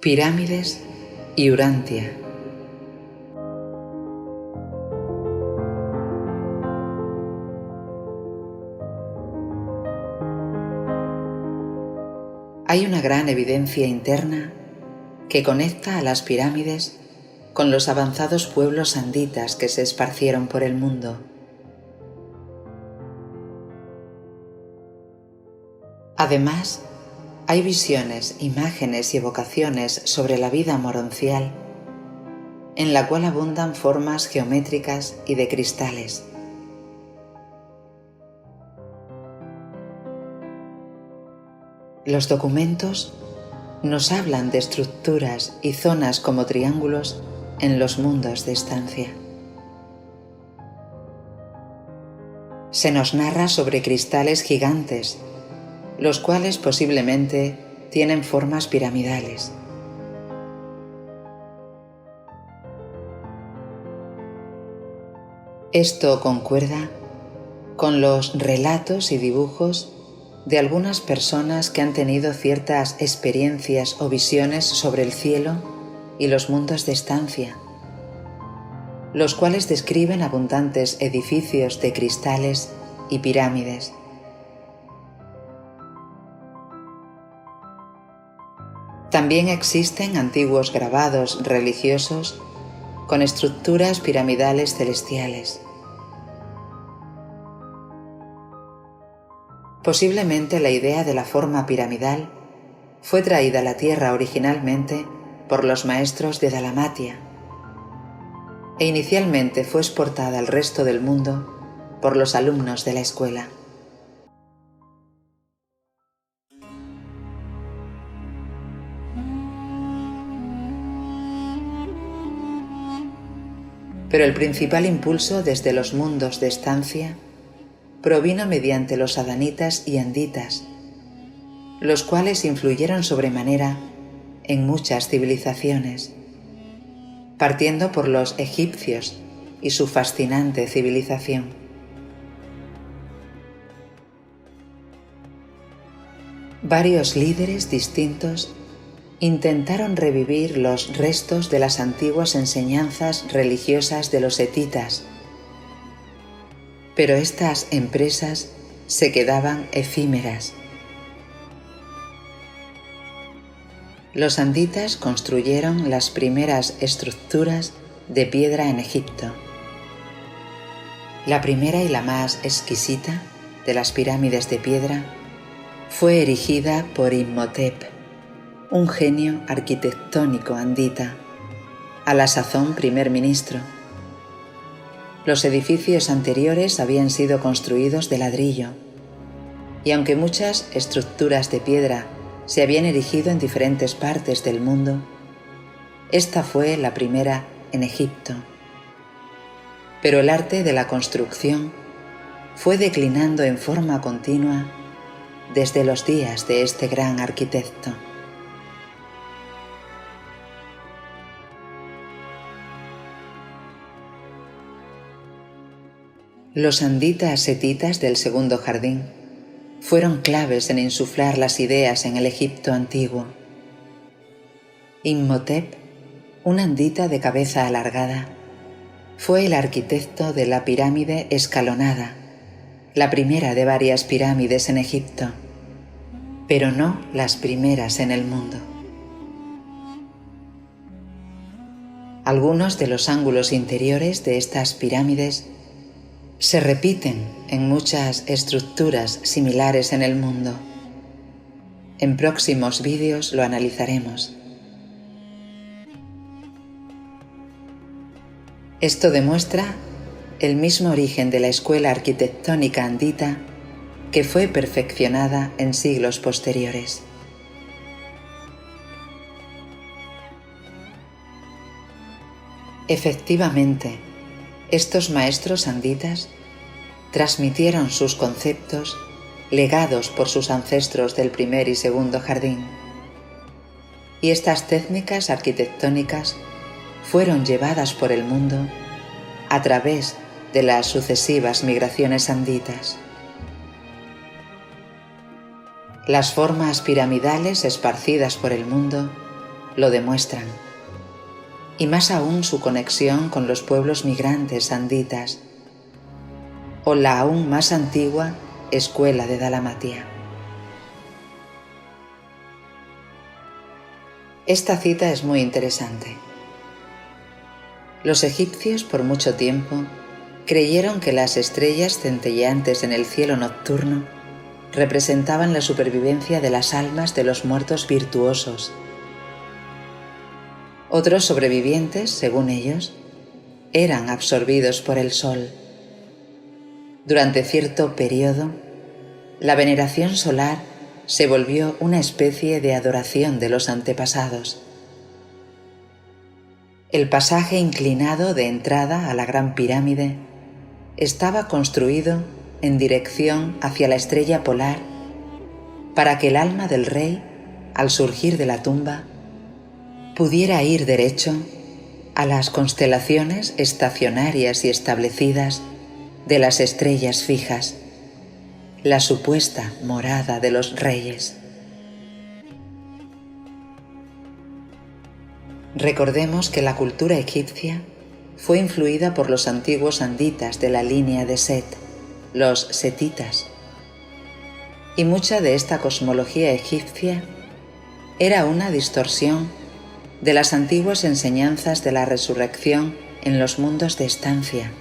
Pirámides y Urantia. Hay una gran evidencia interna que conecta a las pirámides con los avanzados pueblos anditas que se esparcieron por el mundo. Además, hay visiones, imágenes y evocaciones sobre la vida moroncial, en la cual abundan formas geométricas y de cristales. Los documentos nos hablan de estructuras y zonas como triángulos en los mundos de estancia. Se nos narra sobre cristales gigantes, los cuales posiblemente tienen formas piramidales. Esto concuerda con los relatos y dibujos de algunas personas que han tenido ciertas experiencias o visiones sobre el cielo y los mundos de estancia, los cuales describen abundantes edificios de cristales y pirámides. También existen antiguos grabados religiosos con estructuras piramidales celestiales. Posiblemente la idea de la forma piramidal fue traída a la Tierra originalmente por los maestros de Dalamatia e inicialmente fue exportada al resto del mundo por los alumnos de la escuela. Pero el principal impulso desde los mundos de estancia provino mediante los adanitas y anditas, los cuales influyeron sobremanera en muchas civilizaciones, partiendo por los egipcios y su fascinante civilización. Varios líderes distintos intentaron revivir los restos de las antiguas enseñanzas religiosas de los hetitas, pero estas empresas se quedaban efímeras. Los anditas construyeron las primeras estructuras de piedra en Egipto. La primera y la más exquisita de las pirámides de piedra fue erigida por Imhotep, un genio arquitectónico andita, a la sazón primer ministro. Los edificios anteriores habían sido construidos de ladrillo, y aunque muchas estructuras de piedra se habían erigido en diferentes partes del mundo, esta fue la primera en Egipto. Pero el arte de la construcción fue declinando en forma continua desde los días de este gran arquitecto. Los anditas hetitas del segundo jardín fueron claves en insuflar las ideas en el Egipto antiguo. Imhotep, un andita de cabeza alargada, fue el arquitecto de la pirámide escalonada, la primera de varias pirámides en Egipto, pero no las primeras en el mundo. Algunos de los ángulos interiores de estas pirámides se repiten en muchas estructuras similares en el mundo. En próximos vídeos lo analizaremos. Esto demuestra el mismo origen de la escuela arquitectónica andita que fue perfeccionada en siglos posteriores. Efectivamente, estos maestros anditas transmitieron sus conceptos legados por sus ancestros del primer y segundo jardín, y estas técnicas arquitectónicas fueron llevadas por el mundo a través de las sucesivas migraciones anditas. Las formas piramidales esparcidas por el mundo lo demuestran, y más aún su conexión con los pueblos migrantes anditas, o la aún más antigua escuela de Dalmatia. Esta cita es muy interesante. Los egipcios por mucho tiempo creyeron que las estrellas centelleantes en el cielo nocturno representaban la supervivencia de las almas de los muertos virtuosos. Otros sobrevivientes, según ellos, eran absorbidos por el sol. Durante cierto periodo, la veneración solar se volvió una especie de adoración de los antepasados. El pasaje inclinado de entrada a la Gran Pirámide estaba construido en dirección hacia la estrella polar para que el alma del rey, al surgir de la tumba, pudiera ir derecho a las constelaciones estacionarias y establecidas de las estrellas fijas, la supuesta morada de los reyes. Recordemos que la cultura egipcia fue influida por los antiguos anditas de la línea de Set, los setitas, y mucha de esta cosmología egipcia era una distorsión de las antiguas enseñanzas de la resurrección en los mundos de estancia,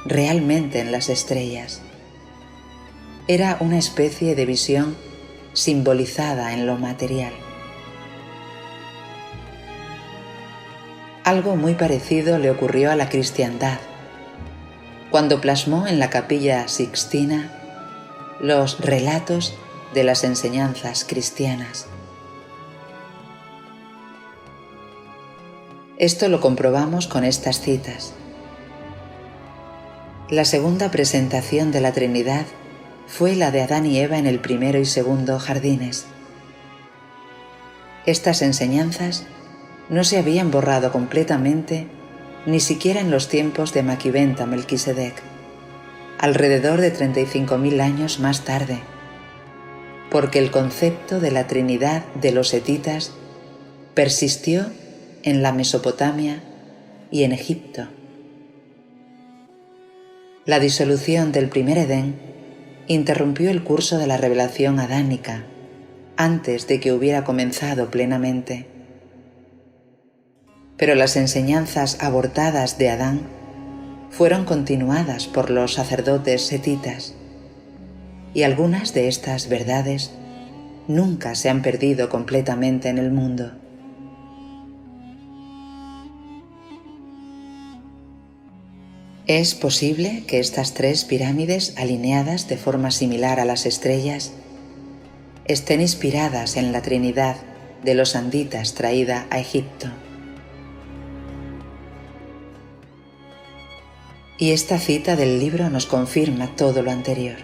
realmente en las estrellas. Era una especie de visión simbolizada en lo material. Algo muy parecido le ocurrió a la cristiandad, cuando plasmó en la Capilla Sixtina los relatos de las enseñanzas cristianas. Esto lo comprobamos con estas citas. La segunda presentación de la Trinidad fue la de Adán y Eva en el primero y segundo jardines. Estas enseñanzas no se habían borrado completamente ni siquiera en los tiempos de Maquiventa Melquisedec, alrededor de 35.000 años más tarde, porque el concepto de la Trinidad de los hetitas persistió en la Mesopotamia y en Egipto. La disolución del primer Edén interrumpió el curso de la revelación adánica antes de que hubiera comenzado plenamente. Pero las enseñanzas abortadas de Adán fueron continuadas por los sacerdotes setitas, y algunas de estas verdades nunca se han perdido completamente en el mundo. Es posible que estas tres pirámides alineadas de forma similar a las estrellas estén inspiradas en la Trinidad de los anditas traída a Egipto. Y esta cita del libro nos confirma todo lo anterior.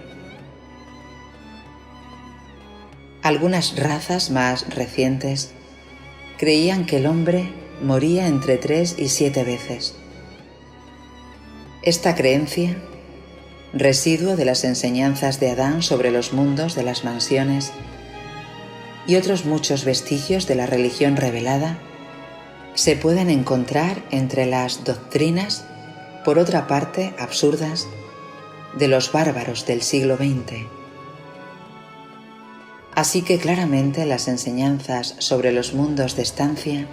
Algunas razas más recientes creían que el hombre moría entre 3 y 7 veces. Esta creencia, residuo de las enseñanzas de Adán sobre los mundos de las mansiones y otros muchos vestigios de la religión revelada, se pueden encontrar entre las doctrinas, por otra parte absurdas, de los bárbaros del siglo XX. Así que claramente las enseñanzas sobre los mundos de estancia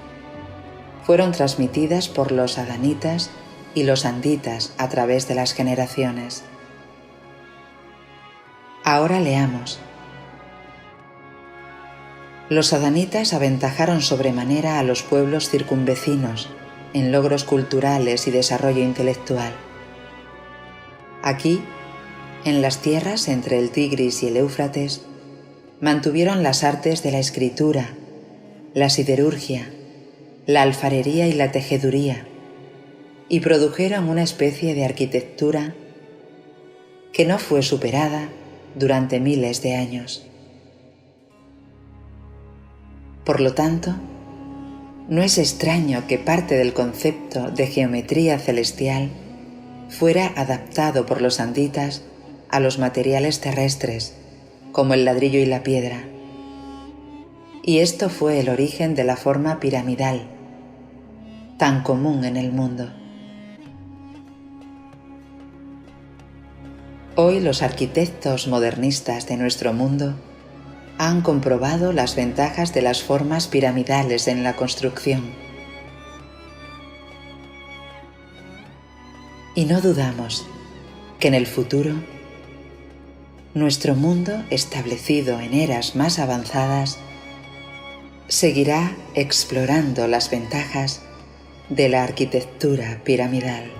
fueron transmitidas por los adanitas y los anditas a través de las generaciones. Ahora leamos. Los adanitas aventajaron sobremanera a los pueblos circunvecinos en logros culturales y desarrollo intelectual. Aquí, en las tierras entre el Tigris y el Éufrates, mantuvieron las artes de la escritura, la siderurgia, la alfarería y la tejeduría, y produjeron una especie de arquitectura que no fue superada durante miles de años. Por lo tanto, no es extraño que parte del concepto de geometría celestial fuera adaptado por los anditas a los materiales terrestres, como el ladrillo y la piedra. Y esto fue el origen de la forma piramidal, tan común en el mundo. Hoy los arquitectos modernistas de nuestro mundo han comprobado las ventajas de las formas piramidales en la construcción. Y no dudamos que en el futuro nuestro mundo, establecido en eras más avanzadas, seguirá explorando las ventajas de la arquitectura piramidal.